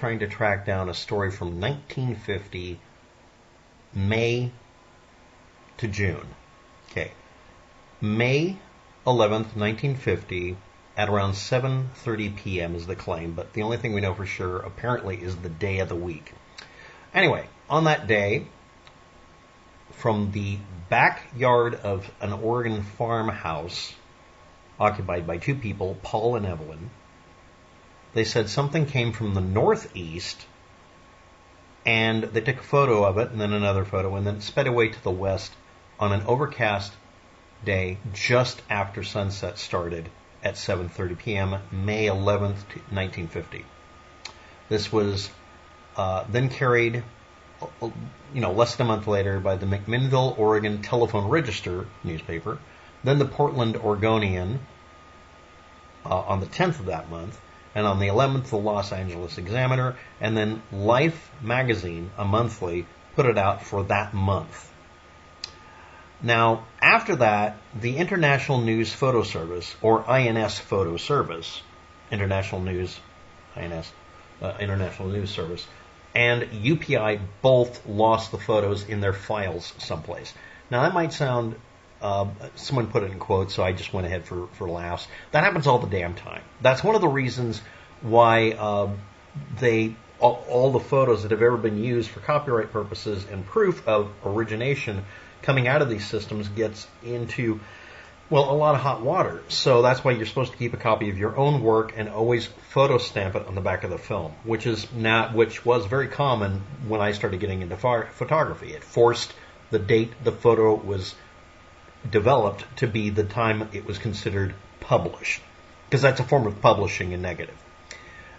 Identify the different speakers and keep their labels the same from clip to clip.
Speaker 1: trying to track down a story from 1950, May to June. Okay. May 11th, 1950, at around 7:30 p.m. is the claim, but the only thing we know for sure, apparently, is the day of the week. Anyway, on that day, from the backyard of an Oregon farmhouse occupied by two people, Paul and Evelyn, they said something came from the northeast, and they took a photo of it, and then another photo, and then it sped away to the west on an overcast day just after sunset started at 7:30 p.m., May 11th, 1950. This was then carried, less than a month later by the McMinnville, Oregon Telephone Register newspaper, then the Portland Oregonian on the 10th of that month, and on the 11th, the Los Angeles Examiner, and then Life magazine, a monthly, put it out for that month. Now, after that, the International News Photo Service, or INS Photo Service, International News, INS, International News Service, and UPI both lost the photos in their files someplace. Now, that might sound, someone put it in quotes, so I just went ahead for laughs. That happens all the damn time. That's one of the reasons why all the photos that have ever been used for copyright purposes and proof of origination coming out of these systems gets into, a lot of hot water. So that's why you're supposed to keep a copy of your own work and always photo stamp it on the back of the film, which was very common when I started getting into photography. It forced the date the photo was developed to be the time it was considered published, because that's a form of publishing in negative.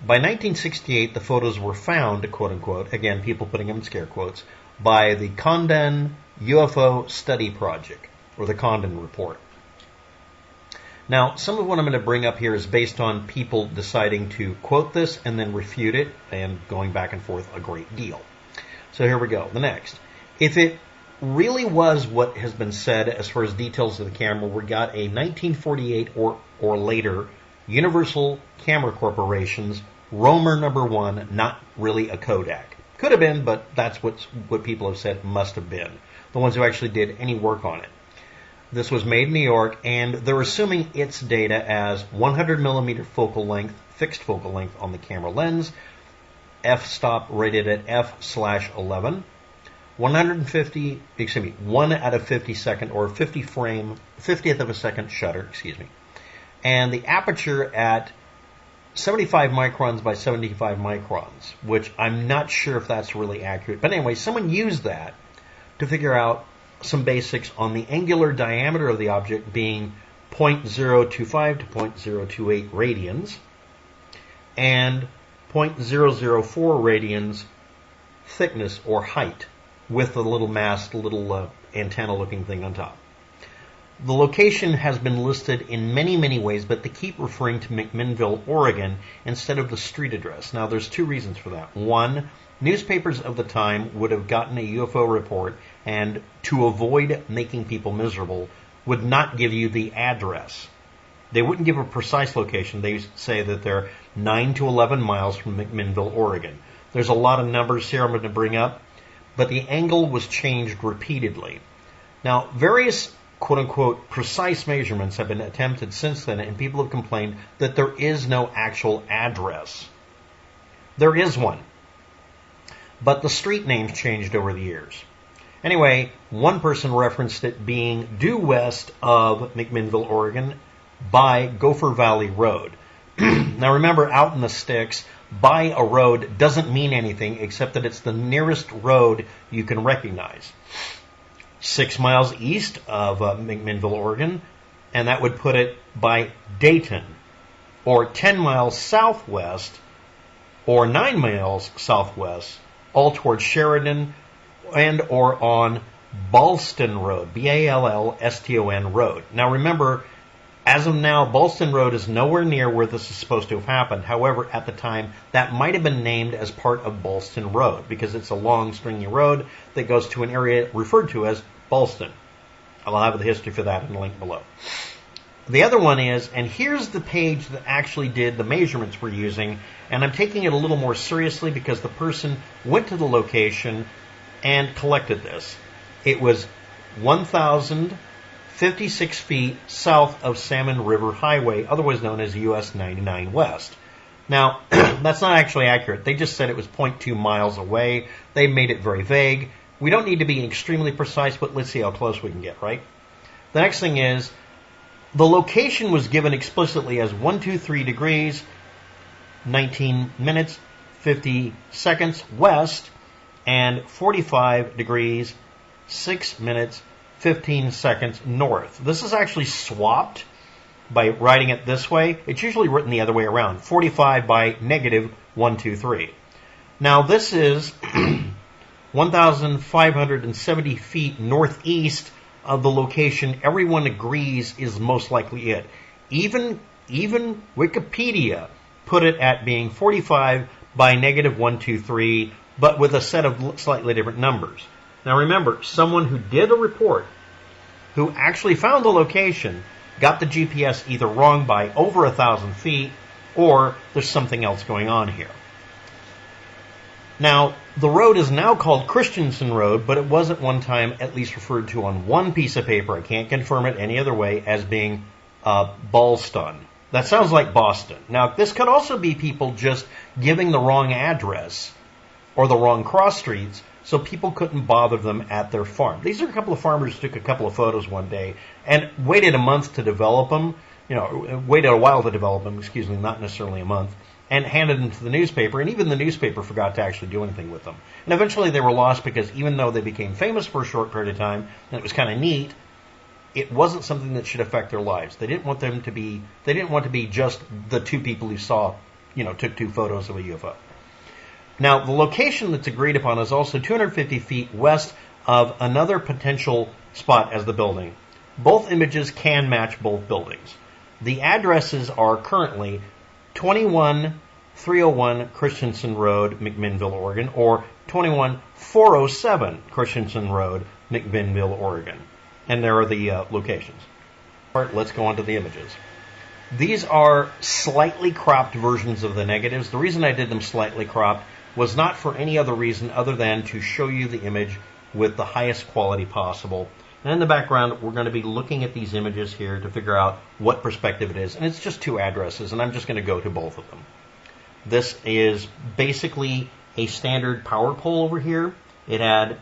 Speaker 1: By 1968, the photos were found, quote unquote, again, people putting them in scare quotes, by the Condon UFO Study Project, or the Condon Report. Now, some of what I'm going to bring up here is based on people deciding to quote this and then refute it, and going back and forth a great deal. So here we go. The next. If it really was what has been said as far as details of the camera, we got a 1948 or later Universal Camera Corporation's Romer #1, not really a Kodak. Could have been, but that's what people have said must have been. The ones who actually did any work on it. This was made in New York, and they're assuming its data as 100 millimeter focal length, fixed focal length on the camera lens, f-stop rated at f/11, 1 out of 50 second or 50th of a second shutter, and the aperture at 75 microns by 75 microns, which I'm not sure if that's really accurate. But anyway, someone used that to figure out some basics on the angular diameter of the object being 0.025 to 0.028 radians and 0.004 radians thickness or height, with a little mast, little antenna-looking thing on top. The location has been listed in many, many ways, but they keep referring to McMinnville, Oregon, instead of the street address. Now, there's two reasons for that. One, newspapers of the time would have gotten a UFO report, and to avoid making people miserable, would not give you the address. They wouldn't give a precise location. They say that they're 9 to 11 miles from McMinnville, Oregon. There's a lot of numbers here I'm going to bring up, but the angle was changed repeatedly. Now, various quote-unquote precise measurements have been attempted since then, and people have complained that there is no actual address. There is one, but the street names changed over the years. Anyway, one person referenced it being due west of McMinnville, Oregon, by Gopher Valley Road. Now remember, out in the sticks, by a road doesn't mean anything except that it's the nearest road you can recognize. 6 miles east of McMinnville, Oregon, and that would put it by Dayton, or 10 miles southwest, or 9 miles southwest, all towards Sheridan, and or on Ballston Road, Ballston Road. Now remember, as of now, Ballston Road is nowhere near where this is supposed to have happened. However, at the time, that might have been named as part of Ballston Road, because it's a long, stringy road that goes to an area referred to as Ballston. I'll have the history for that in the link below. The other one is, and here's the page that actually did the measurements we're using, and I'm taking it a little more seriously because the person went to the location and collected this. It was 1,056 feet south of Salmon River Highway, otherwise known as US 99 West. Now, that's not actually accurate. They just said it was 0.2 miles away. They made it very vague. We don't need to be extremely precise, but let's see how close we can get, right? The next thing is, the location was given explicitly as 123 degrees, 19 minutes, 50 seconds west, and 45 degrees, 6 minutes, 15 seconds north. This is actually swapped by writing it this way. It's usually written the other way around, 45 by negative 123. Now this is 1,570 feet northeast of the location everyone agrees is most likely it. Even Wikipedia put it at being 45 by negative 123, but with a set of slightly different numbers. Now remember, someone who did a report, who actually found the location, got the GPS either wrong by over 1,000 feet, or there's something else going on here. Now, the road is now called Christensen Road, but it was at one time at least referred to on one piece of paper, I can't confirm it any other way, as being Ballston. That sounds like Boston. Now, this could also be people just giving the wrong address or the wrong cross streets, so people couldn't bother them at their farm. These are a couple of farmers who took a couple of photos one day and waited a month to develop them, waited a while to develop them, not necessarily a month, and handed them to the newspaper, and even the newspaper forgot to actually do anything with them. And eventually they were lost because even though they became famous for a short period of time, and it was kind of neat, it wasn't something that should affect their lives. They didn't want to be just the two people who took two photos of a UFO. Now, the location that's agreed upon is also 250 feet west of another potential spot as the building. Both images can match both buildings. The addresses are currently 21301 Christensen Road, McMinnville, Oregon, or 21407 Christensen Road, McMinnville, Oregon. And there are the locations. All right, let's go on to the images. These are slightly cropped versions of the negatives. The reason I did them slightly cropped was not for any other reason other than to show you the image with the highest quality possible. And in the background, we're going to be looking at these images here to figure out what perspective it is. And it's just two addresses, and I'm just going to go to both of them. This is basically a standard power pole over here. It had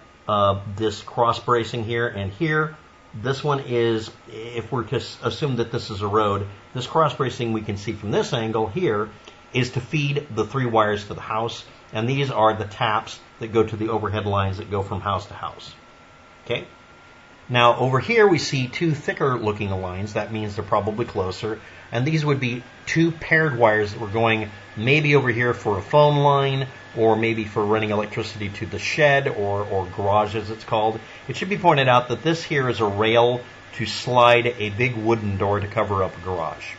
Speaker 1: this cross bracing here and here. This one is, if we're to assume that this is a road, this cross bracing we can see from this angle here is to feed the three wires to the house. And these are the taps that go to the overhead lines that go from house to house. Okay? Now, over here we see two thicker looking lines. That means they're probably closer. And these would be two paired wires that were going maybe over here for a phone line, or maybe for running electricity to the shed or garage as it's called. It should be pointed out that this here is a rail to slide a big wooden door to cover up a garage.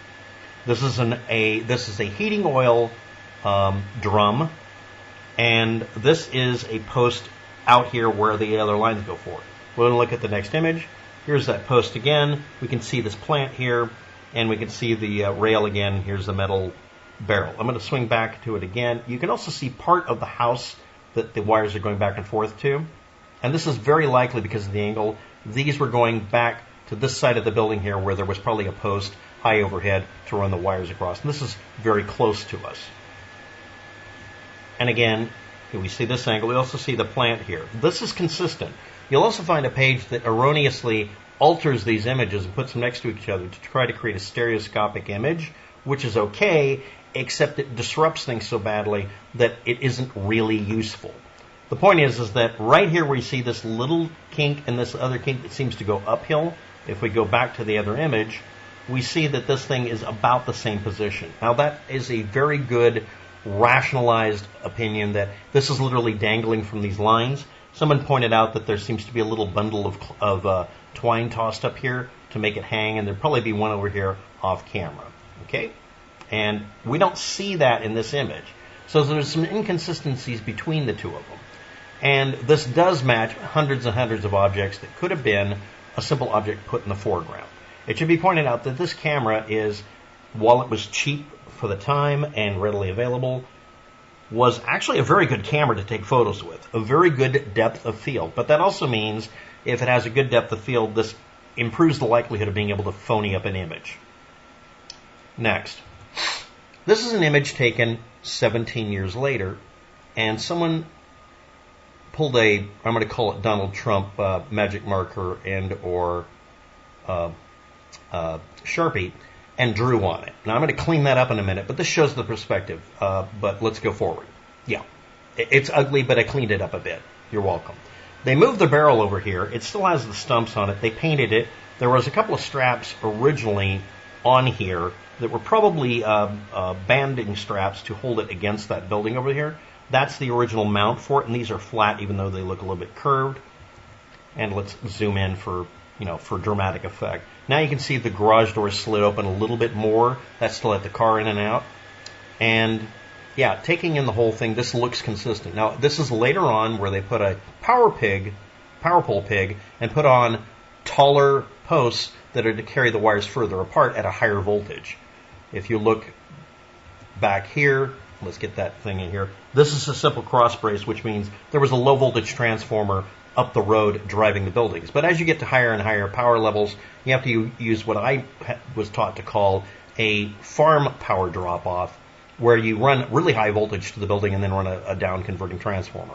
Speaker 1: This is a heating oil drum. And this is a post out here where the other lines go for. We're going to look at the next image. Here's that post again. We can see this plant here, and we can see the rail again. Here's the metal barrel. I'm going to swing back to it again. You can also see part of the house that the wires are going back and forth to. And this is very likely because of the angle. These were going back to this side of the building here where there was probably a post high overhead to run the wires across. And this is very close to us. And again, we see this angle. We also see the plant here. This is consistent. You'll also find a page that erroneously alters these images and puts them next to each other to try to create a stereoscopic image, which is okay, except it disrupts things so badly that it isn't really useful. The point is that right here where you see this little kink and this other kink that seems to go uphill, if we go back to the other image, we see that this thing is about the same position. Now that is a very good rationalized opinion that this is literally dangling from these lines. Someone pointed out that there seems to be a little bundle of twine tossed up here to make it hang, and there'd probably be one over here off camera. Okay? And we don't see that in this image. So there's some inconsistencies between the two of them. And this does match hundreds and hundreds of objects that could have been a simple object put in the foreground. It should be pointed out that this camera is, while it was cheap for the time and readily available, was actually a very good camera to take photos with, a very good depth of field. But that also means if it has a good depth of field, this improves the likelihood of being able to phony up an image. Next, this is an image taken 17 years later, and someone pulled a, I'm going to call it Donald Trump magic marker and or Sharpie, and drew on it. Now I'm going to clean that up in a minute, but this shows the perspective. But let's go forward. Yeah, it's ugly, but I cleaned it up a bit. You're welcome. They moved the barrel over here. It still has the stumps on it. They painted it. There was a couple of straps originally on here that were probably banding straps to hold it against that building over here. That's the original mount for it, and these are flat, even though they look a little bit curved. And let's zoom in for, for dramatic effect. Now you can see the garage door slid open a little bit more. That's to let the car in and out. And yeah, taking in the whole thing, this looks consistent. Now, this is later on where they put a power pole pig, and put on taller posts that are to carry the wires further apart at a higher voltage. If you look back here, let's get that thing in here. This is a simple cross brace, which means there was a low voltage transformer up the road driving the buildings. But as you get to higher and higher power levels, you have to use what I was taught to call a farm power drop-off, where you run really high voltage to the building and then run a down converting transformer,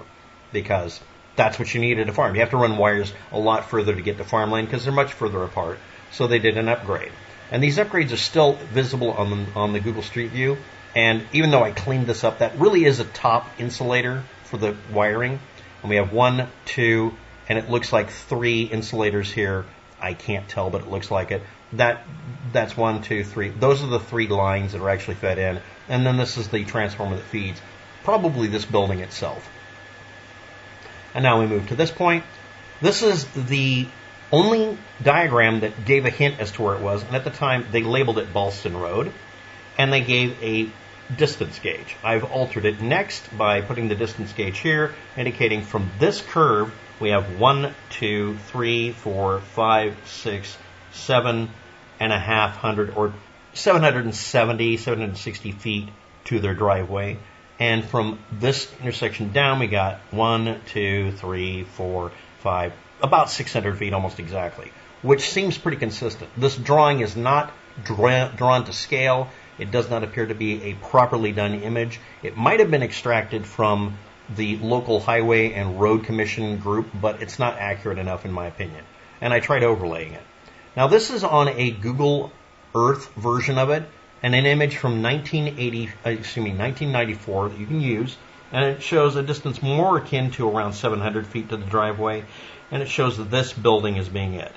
Speaker 1: because that's what you need at a farm. You have to run wires a lot further to get to farmland because they're much further apart. So they did an upgrade. And these upgrades are still visible on the Google Street View. And even though I cleaned this up, that really is a top insulator for the wiring. And we have 1, 2, and it looks like 3 insulators here. I can't tell, but it looks like it. That's 1, 2, 3. Those are the 3 lines that are actually fed in. And then this is the transformer that feeds probably this building itself. And now we move to this point. This is the only diagram that gave a hint as to where it was. And at the time, they labeled it Ballston Road. And they gave a distance gauge. I've altered it next by putting the distance gauge here, indicating from this curve, we have 1, 2, 3, 4, 5, 6, 7.5 or 770, 760 feet to their driveway. And from this intersection down, we got 1, 2, 3, 4, 5, about 600 feet almost exactly, which seems pretty consistent. This drawing is not drawn to scale. It does not appear to be a properly done image. It might have been extracted from the local highway and road commission group, but it's not accurate enough in my opinion. And I tried overlaying it. Now this is on a Google Earth version of it, and an image from 1994 that you can use, and it shows a distance more akin to around 700 feet to the driveway, and it shows that this building is being it.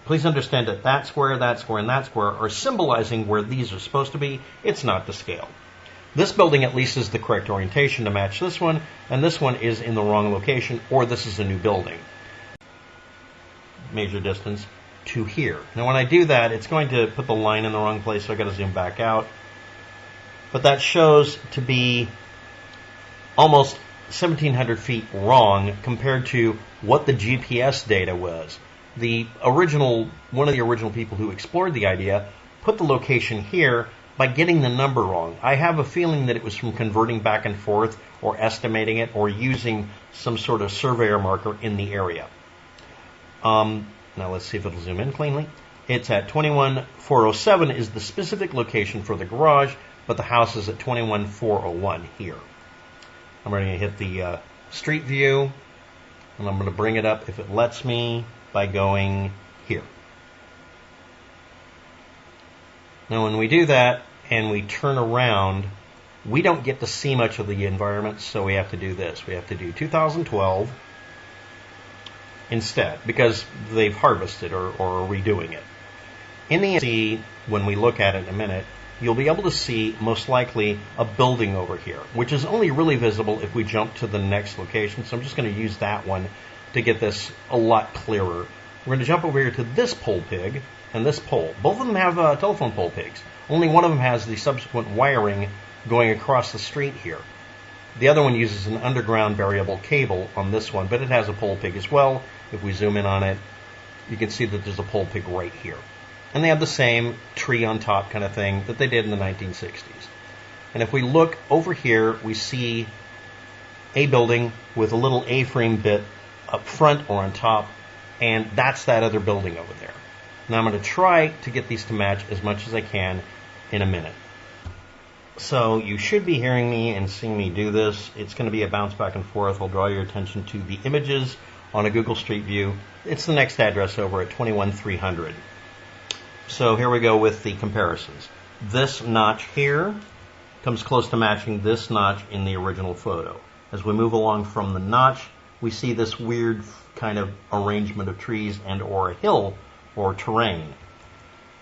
Speaker 1: Please understand that that square, and that square are symbolizing where these are supposed to be. It's not to scale. This building at least is the correct orientation to match this one, and this one is in the wrong location, or this is a new building. Major distance to here. Now when I do that, it's going to put the line in the wrong place, so I've got to zoom back out. But that shows to be almost 1,700 feet wrong compared to what the GPS data was. One of the original people who explored the idea put the location here by getting the number wrong. I have a feeling that it was from converting back and forth or estimating it or using some sort of surveyor marker in the area. Now let's see if it'll zoom in cleanly. It's at 21407 is the specific location for the garage, but the house is at 21401 here. I'm going to hit the street view, and I'm going to bring it up if it lets me by going here. Now when we do that and we turn around, we don't get to see much of the environment, so we have to do this. We have to do 2012 instead, because they've harvested or are redoing it. In the end, when we look at it in a minute, you'll be able to see most likely a building over here, which is only really visible if we jump to the next location. So I'm just going to use that one to get this a lot clearer. We're going to jump over here to this pole pig and this pole. Both of them have telephone pole pigs. Only one of them has the subsequent wiring going across the street here. The other one uses an underground variable cable on this one, but it has a pole pig as well. If we zoom in on it, you can see that there's a pole pig right here. And they have the same tree on top kind of thing that they did in the 1960s. And if we look over here, we see a building with a little A-frame bit up front or on top, and that's that other building over there. Now I'm going to try to get these to match as much as I can in a minute. So you should be hearing me and seeing me do this. It's going to be a bounce back and forth. I'll draw your attention to the images on a Google Street View. It's the next address over at 21300. So here we go with the comparisons. This notch here comes close to matching this notch in the original photo. As we move along from the notch, we see this weird kind of arrangement of trees and or a hill or terrain.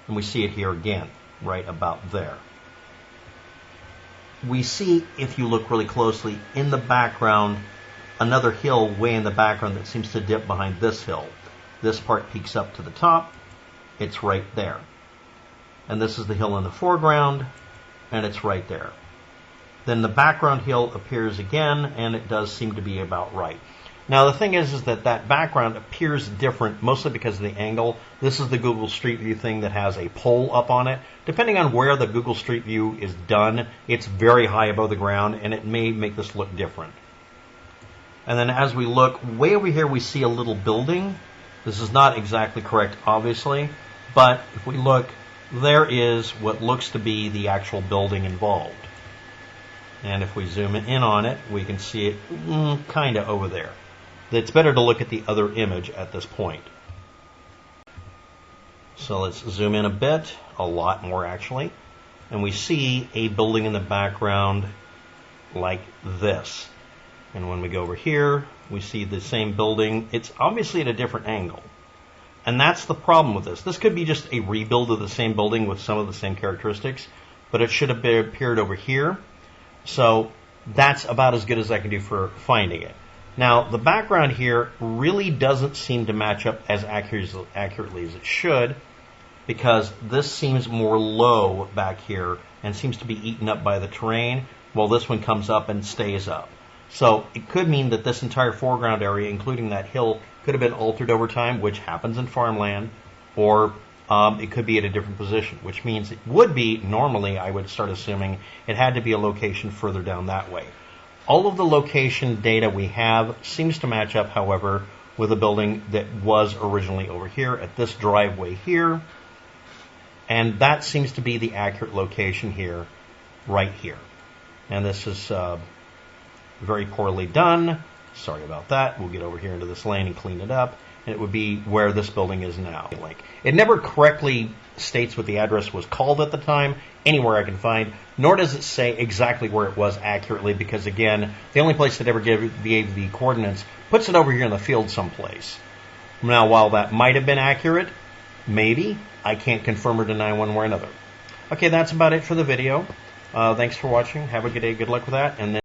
Speaker 1: And we see it here again, right about there. We see, if you look really closely, in the background, another hill way in the background that seems to dip behind this hill. This part peaks up to the top. It's right there. And this is the hill in the foreground, and it's right there. Then the background hill appears again, and it does seem to be about right. Now the thing is that that background appears different, mostly because of the angle. This is the Google Street View thing that has a pole up on it. Depending on where the Google Street View is done, it's very high above the ground, and it may make this look different. And then as we look, way over here we see a little building. This is not exactly correct, obviously, but if we look, there is what looks to be the actual building involved. And if we zoom in on it, we can see it kind of over there. It's better to look at the other image at this point. So let's zoom in a bit, a lot more actually, and we see a building in the background like this. And when we go over here, we see the same building. It's obviously at a different angle. And that's the problem with this. This could be just a rebuild of the same building with some of the same characteristics, but it should have appeared over here. So that's about as good as I can do for finding it. Now, the background here really doesn't seem to match up as accurately as it should, because this seems more low back here and seems to be eaten up by the terrain, while this one comes up and stays up. So it could mean that this entire foreground area, including that hill, could have been altered over time, which happens in farmland, or it could be at a different position, which means it would be, normally I would start assuming, it had to be a location further down that way. All of the location data we have seems to match up, however, with a building that was originally over here at this driveway here. And that seems to be the accurate location here, right here. And this is very poorly done. Sorry about that. We'll get over here into this lane and clean it up. And it would be where this building is now. It never correctly states what the address was called at the time, anywhere I can find, nor does it say exactly where it was accurately, because again, the only place that ever gave the coordinates puts it over here in the field someplace. Now, while that might have been accurate, maybe, I can't confirm or deny one way or another. Okay, that's about it for the video. Thanks for watching. Have a good day. Good luck with that. And then